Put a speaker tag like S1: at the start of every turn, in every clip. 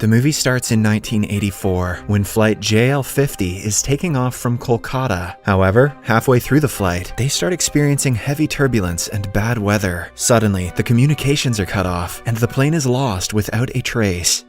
S1: The movie starts in 1984, when flight JL-50 is taking off from Kolkata. However, halfway through the flight, they start experiencing heavy turbulence and bad weather. Suddenly, the communications are cut off, and the plane is lost without a trace.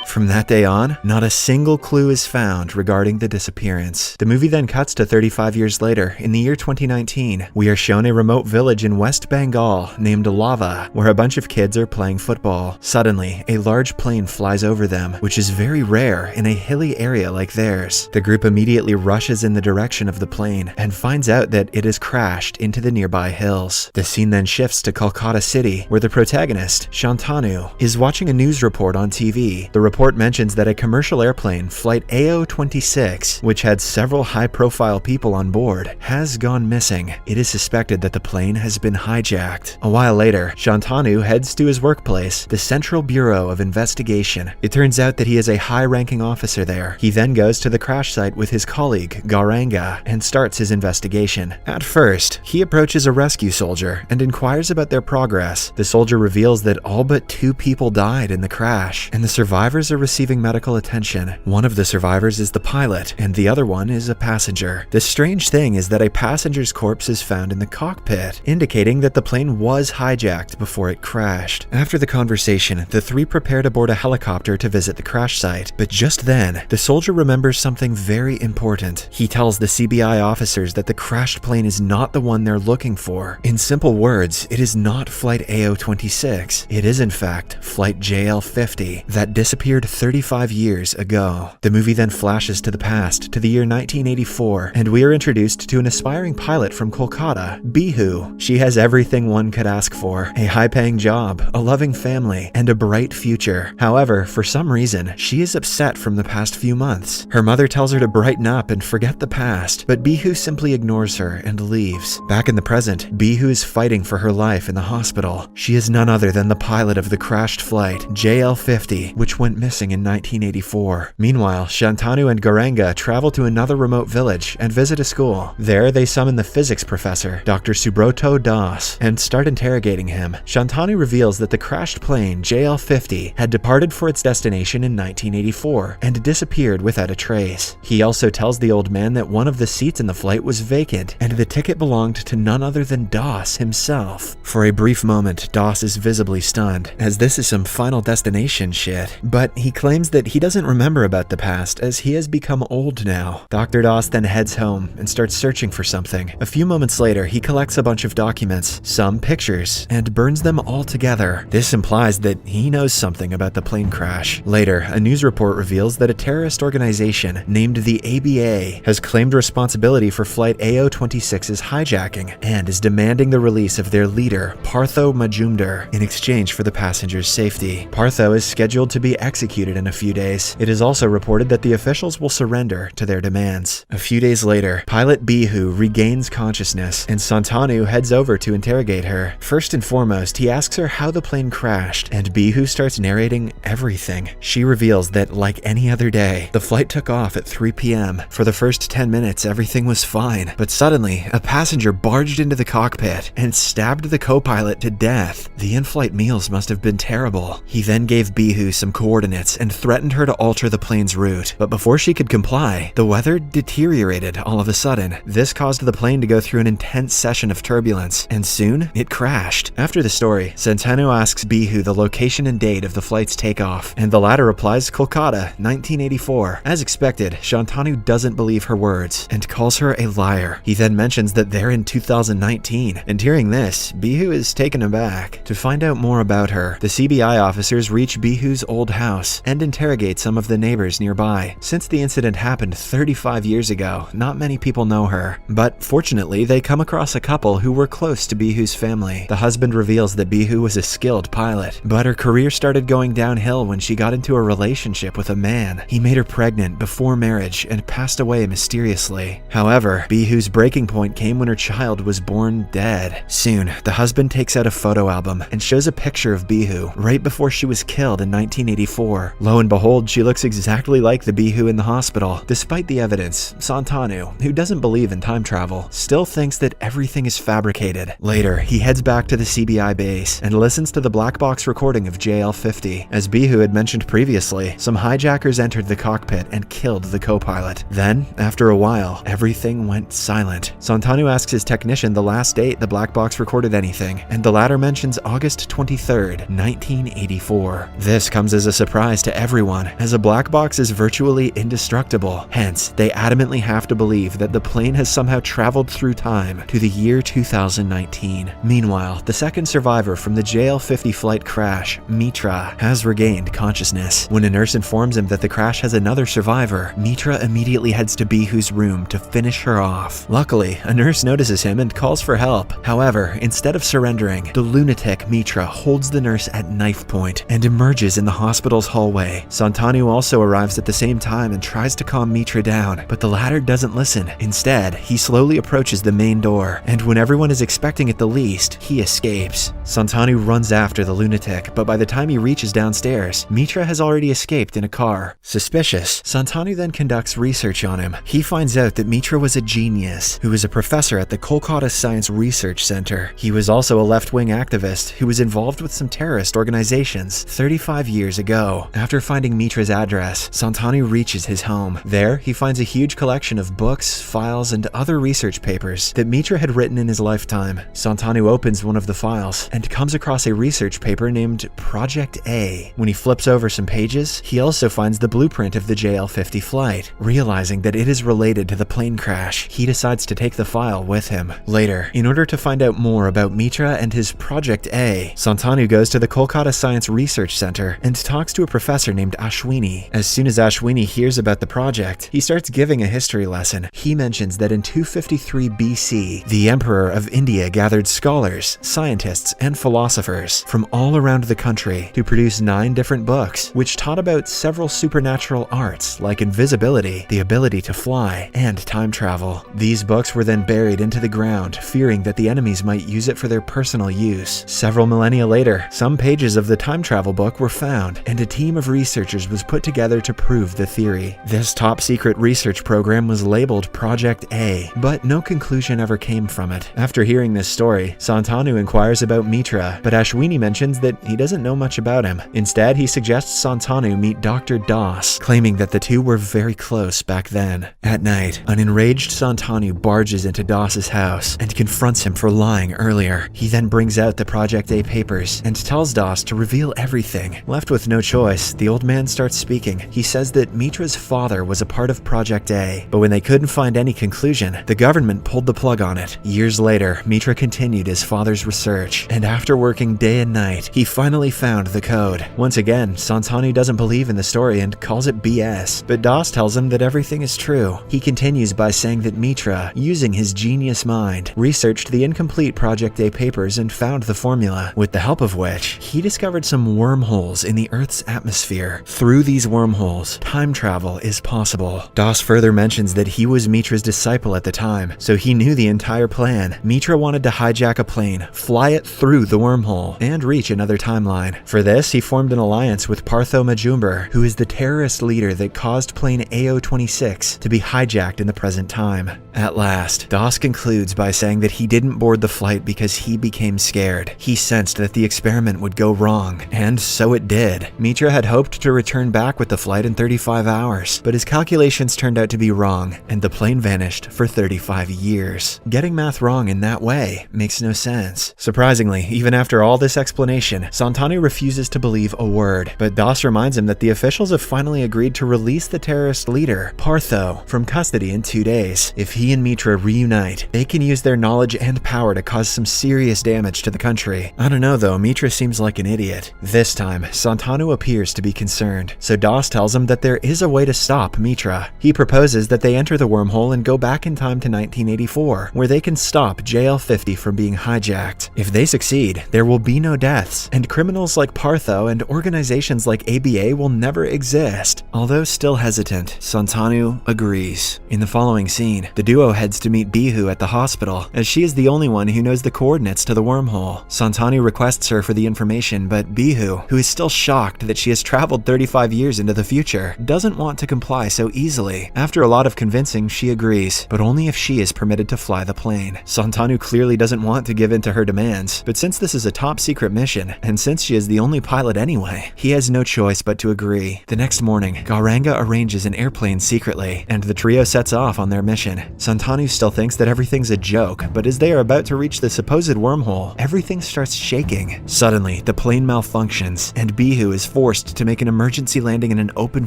S1: From that day on, not a single clue is found regarding the disappearance. The movie then cuts to 35 years later, in the year 2019. We are shown a remote village in West Bengal named Lava, where a bunch of kids are playing football. Suddenly, a large plane flies over them, which is very rare in a hilly area like theirs. The group immediately rushes in the direction of the plane and finds out that it has crashed into the nearby hills. The scene then shifts to Kolkata City, where the protagonist, Shantanu, is watching a news report on TV. The report mentions that a commercial airplane, flight AO-26, which had several high-profile people on board, has gone missing. It is suspected that the plane has been hijacked. A while later, Shantanu heads to his workplace, the Central Bureau of Investigation. It turns out that he is a high-ranking officer there. He then goes to the crash site with his colleague, Gauranga, and starts his investigation. At first, he approaches a rescue soldier and inquires about their progress. The soldier reveals that all but 2 people died in the crash, and the survivors are receiving medical attention. One of the survivors is the pilot, and the other one is a passenger. The strange thing is that a passenger's corpse is found in the cockpit, indicating that the plane was hijacked before it crashed. After the conversation, the 3 prepare to board a helicopter to visit the crash site, but just then, the soldier remembers something very important. He tells the CBI officers that the crashed plane is not the one they're looking for. In simple words, it is not flight AO-26. It is in fact flight JL-50 that disappeared 35 years ago. The movie then flashes to the past, to the year 1984, and we are introduced to an aspiring pilot from Kolkata, Bihu. She has everything one could ask for: a high-paying job, a loving family, and a bright future. However, for some reason, she is upset from the past few months. Her mother tells her to brighten up and forget the past, but Bihu simply ignores her and leaves. Back in the present, Bihu is fighting for her life in the hospital. She is none other than the pilot of the crashed flight, JL-50, which went missing in 1984. Meanwhile, Shantanu and Gauranga travel to another remote village and visit a school. There, they summon the physics professor, Dr. Subroto Das, and start interrogating him. Shantanu reveals that the crashed plane, JL-50, had departed for its destination in 1984 and disappeared without a trace. He also tells the old man that one of the seats in the flight was vacant, and the ticket belonged to none other than Das himself. For a brief moment, Das is visibly stunned, as this is some Final Destination shit, but he claims that he doesn't remember about the past as he has become old now. Dr. Das then heads home and starts searching for something. A few moments later, he collects a bunch of documents, some pictures, and burns them all together. This implies that he knows something about the plane crash. Later, a news report reveals that a terrorist organization named the ABA has claimed responsibility for flight AO-26's hijacking and is demanding the release of their leader, Partho Majumdar, in exchange for the passengers' safety. Partho is scheduled to be executed in a few days. It is also reported that the officials will surrender to their demands. A few days later, pilot Bihu regains consciousness, and Shantanu heads over to interrogate her. First and foremost, he asks her how the plane crashed, and Bihu starts narrating everything. She reveals that, like any other day, the flight took off at 3 p.m. For the first 10 minutes, everything was fine, but suddenly, a passenger barged into the cockpit and stabbed the co-pilot to death. The in-flight meals must have been terrible. He then gave Bihu some coordinates and threatened her to alter the plane's route. But before she could comply, the weather deteriorated all of a sudden. This caused the plane to go through an intense session of turbulence, and soon, it crashed. After the story, Shantanu asks Bihu the location and date of the flight's takeoff, and the latter replies Kolkata, 1984. As expected, Shantanu doesn't believe her words and calls her a liar. He then mentions that they're in 2019, and hearing this, Bihu is taken aback. To find out more about her, the CBI officers reach Bihu's old house and interrogate some of the neighbors nearby. Since the incident happened 35 years ago, not many people know her, but fortunately they come across a couple who were close to Bihu's family. The husband reveals that Bihu was a skilled pilot, but her career started going downhill when she got into a relationship with a man. He made her pregnant before marriage and passed away mysteriously. However, Bihu's breaking point came when her child was born dead. Soon, the husband takes out a photo album and shows a picture of Bihu right before she was killed in 1984. 1984. Lo and behold, she looks exactly like the Bihu in the hospital. Despite the evidence, Santanu, who doesn't believe in time travel, still thinks that everything is fabricated. Later, he heads back to the CBI base and listens to the black box recording of JL-50. As Bihu had mentioned previously, some hijackers entered the cockpit and killed the co-pilot. Then, after a while, everything went silent. Santanu asks his technician the last date the black box recorded anything, and the latter mentions August 23rd, 1984. This comes as a surprise to everyone, as a black box is virtually indestructible. Hence, they adamantly have to believe that the plane has somehow traveled through time to the year 2019. Meanwhile, the second survivor from the JL-50 flight crash, Mitra, has regained consciousness. When a nurse informs him that the crash has another survivor, Mitra immediately heads to Bihu's room to finish her off. Luckily, a nurse notices him and calls for help. However, instead of surrendering, the lunatic Mitra holds the nurse at knife point and emerges in the hospital's hallway. Santanu also arrives at the same time and tries to calm Mitra down, but the latter doesn't listen. Instead, he slowly approaches the main door, and when everyone is expecting it the least, he escapes. Santanu runs after the lunatic, but by the time he reaches downstairs, Mitra has already escaped in a car. Suspicious, Santanu then conducts research on him. He finds out that Mitra was a genius who was a professor at the Kolkata Science Research Center. He was also a left-wing activist who was involved with some terrorist organizations 35 years ago. After finding Mitra's address, Santanu reaches his home. There, he finds a huge collection of books, files, and other research papers that Mitra had written in his lifetime. Santanu opens one of the files and comes across a research paper named Project A. When he flips over some pages, he also finds the blueprint of the JL-50 flight. Realizing that it is related to the plane crash, he decides to take the file with him. Later, in order to find out more about Mitra and his Project A, Santanu goes to the Kolkata Science Research Center and talks to a professor named Ashwini. As soon as Ashwini hears about the project, he starts giving a history lesson. He mentions that in 253 BC, the Emperor of India gathered scholars, scientists, and philosophers from all around the country to produce 9 different books, which taught about several supernatural arts like invisibility, the ability to fly, and time travel. These books were then buried into the ground, fearing that the enemies might use it for their personal use. Several millennia later, some pages of the time travel book were found, and a team of researchers was put together to prove the theory. This top-secret research program was labeled Project A, but no conclusion ever came from it. After hearing this story, Santanu inquires about Mitra, but Ashwini mentions that he doesn't know much about him. Instead, he suggests Santanu meet Dr. Das, claiming that the two were very close back then. At night, an enraged Santanu barges into Das's house and confronts him for lying earlier. He then brings out the Project A papers and tells Das to reveal everything. Left with no choice, the old man starts speaking. He says that Mitra's father was a part of Project A, but when they couldn't find any conclusion, the government pulled the plug on it. Years later, Mitra continued his father's research, and after working day and night, he finally found the code. Once again, Santanu doesn't believe in the story and calls it BS, but Das tells him that everything is true. He continues by saying that Mitra, using his genius mind, researched the incomplete Project A papers and found the formula, with the help of which he discovered some wormholes in the Earth's atmosphere. Through these wormholes, time travel is possible. Das further mentions that he was Mitra's disciple at the time, so he knew the entire plan. Mitra wanted to hijack a plane, fly it through the wormhole, and reach another timeline. For this, he formed an alliance with Partho Majumdar, who is the terrorist leader that caused plane AO-26 to be hijacked in the present time. At last, Das concludes by saying that he didn't board the flight because he became scared. He sensed that the experiment would go wrong, and so it did. Mitra had hoped to return back with the flight in 35 hours, but his calculations turned out to be wrong, and the plane vanished for 35 years. Getting math wrong in that way makes no sense. Surprisingly, even after all this explanation, Santanu refuses to believe a word, but Das reminds him that the officials have finally agreed to release the terrorist leader, Partho, from custody in 2 days. If he and Mitra reunite, they can use their knowledge and power to cause some serious damage to the country. I don't know though, Mitra seems like an idiot. This time, Santanu appears to be concerned, so Das tells him that there is a way to stop Mitra. He proposes that they enter the wormhole and go back in time to 1984, where they can stop JL-50 from being hijacked. If they succeed, there will be no deaths, and criminals like Partho and organizations like ABA will never exist. Although still hesitant, Santanu agrees. In the following scene, the duo heads to meet Bihu at the hospital, as she is the only one who knows the coordinates to the wormhole. Santanu requests her for the information, but Bihu, who is still shocked that that she has traveled 35 years into the future, doesn't want to comply so easily. After a lot of convincing, she agrees, but only if she is permitted to fly the plane. Santanu clearly doesn't want to give in to her demands, but since this is a top secret mission, and since she is the only pilot anyway, he has no choice but to agree. The next morning, Gauranga arranges an airplane secretly, and the trio sets off on their mission. Santanu still thinks that everything's a joke, but as they are about to reach the supposed wormhole, everything starts shaking. Suddenly, the plane malfunctions, and Bihu is forced to make an emergency landing in an open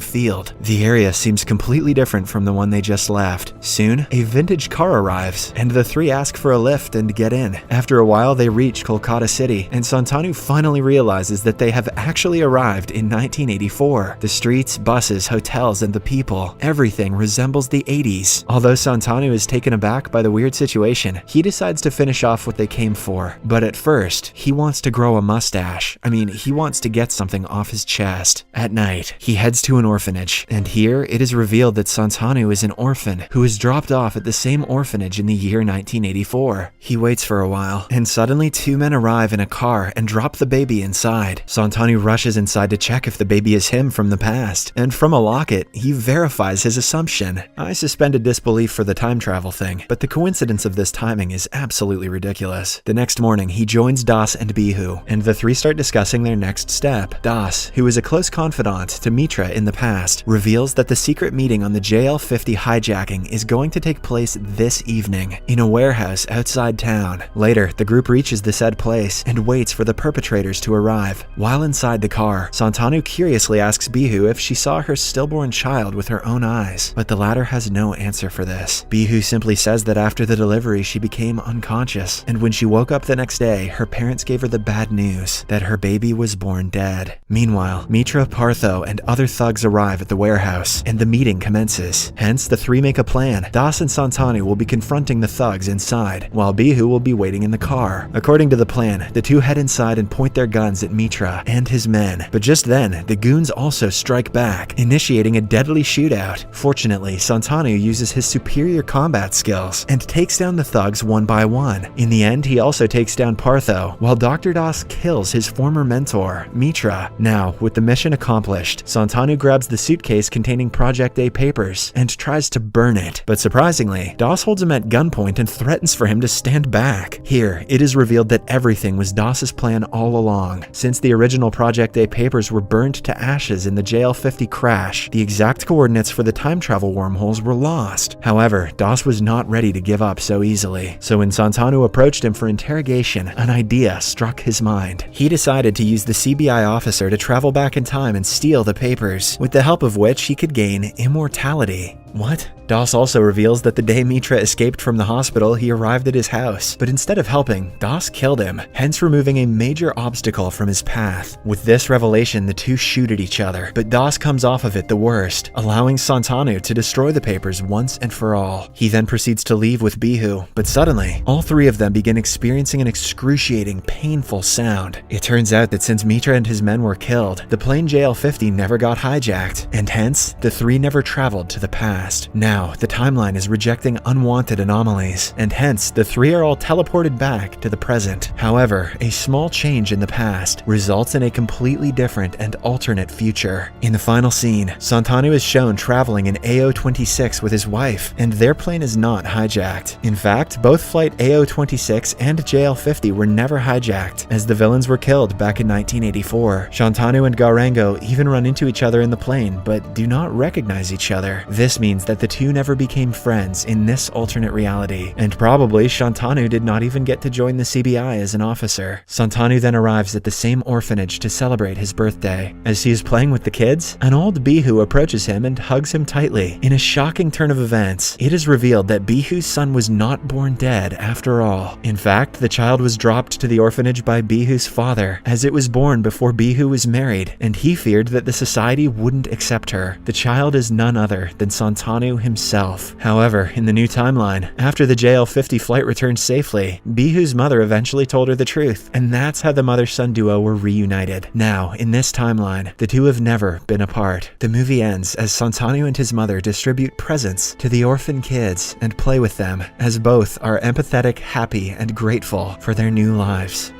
S1: field. The area seems completely different from the one they just left. Soon, a vintage car arrives, and the three ask for a lift and get in. After a while, they reach Kolkata city, and Santanu finally realizes that they have actually arrived in 1984. The streets, buses, hotels, and the people, everything resembles the 80s. Although Santanu is taken aback by the weird situation, he decides to finish off what they came for. But at first, he wants to grow a mustache. He wants to get something off his chest. At night, he heads to an orphanage, and here it is revealed that Santanu is an orphan who was dropped off at the same orphanage in the year 1984. He waits for a while, and suddenly two men arrive in a car and drop the baby inside. Santanu rushes inside to check if the baby is him from the past, and from a locket, he verifies his assumption. I suspended disbelief for the time travel thing, but the coincidence of this timing is absolutely ridiculous. The next morning, he joins Das and Bihu, and the three start discussing their next step. Das, who is a close confidant to Mitra in the past, reveals that the secret meeting on the JL-50 hijacking is going to take place this evening, in a warehouse outside town. Later, the group reaches the said place and waits for the perpetrators to arrive. While inside the car, Santanu curiously asks Bihu if she saw her stillborn child with her own eyes, but the latter has no answer for this. Bihu simply says that after the delivery she became unconscious, and when she woke up the next day, her parents gave her the bad news that her baby was born dead. Meanwhile, Mitra, Partho, and other thugs arrive at the warehouse, and the meeting commences. Hence, the three make a plan. Das and Santanu will be confronting the thugs inside, while Bihu will be waiting in the car. According to the plan, the two head inside and point their guns at Mitra and his men. But just then, the goons also strike back, initiating a deadly shootout. Fortunately, Santanu uses his superior combat skills and takes down the thugs one by one. In the end, he also takes down Partho, while Dr. Das kills his former mentor, Mitra. Now, with the mission accomplished, Santanu grabs the suitcase containing Project A papers and tries to burn it. But surprisingly, Das holds him at gunpoint and threatens for him to stand back. Here, it is revealed that everything was Das's plan all along. Since the original Project A papers were burned to ashes in the JL-50 crash, the exact coordinates for the time travel wormholes were lost. However, Das was not ready to give up so easily. So when Santanu approached him for interrogation, an idea struck his mind. He decided to use the CBI officer to travel back in time and steal the papers, with the help of which he could gain immortality. What? Das also reveals that the day Mitra escaped from the hospital, he arrived at his house, but instead of helping, Das killed him, hence removing a major obstacle from his path. With this revelation, the two shoot at each other, but Das comes off of it the worst, allowing Santanu to destroy the papers once and for all. He then proceeds to leave with Bihu, but suddenly, all three of them begin experiencing an excruciating, painful sound. It turns out that since Mitra and his men were killed, the plane JL-50 never got hijacked, and hence, the three never traveled to the past. Now, the timeline is rejecting unwanted anomalies, and hence, the three are all teleported back to the present. However, a small change in the past results in a completely different and alternate future. In the final scene, Santanu is shown traveling in AO-26 with his wife, and their plane is not hijacked. In fact, both flight AO-26 and JL-50 were never hijacked, as the villains were killed back in 1984. Santanu and Gauranga even run into each other in the plane, but do not recognize each other. This means that the two never became friends in this alternate reality, and probably Santanu did not even get to join the CBI as an officer. Santanu then arrives at the same orphanage to celebrate his birthday. As he is playing with the kids, an old Bihu approaches him and hugs him tightly. In a shocking turn of events, it is revealed that Bihu's son was not born dead after all. In fact, the child was dropped to the orphanage by Bihu's father, as it was born before Bihu was married, and he feared that the society wouldn't accept her. The child is none other than Santanu himself. However, in the new timeline, after the JL-50 flight returned safely, Bihu's mother eventually told her the truth, and that's how the mother-son duo were reunited. Now, in this timeline, the two have never been apart. The movie ends as Santanu and his mother distribute presents to the orphan kids and play with them, as both are empathetic, happy, and grateful for their new lives.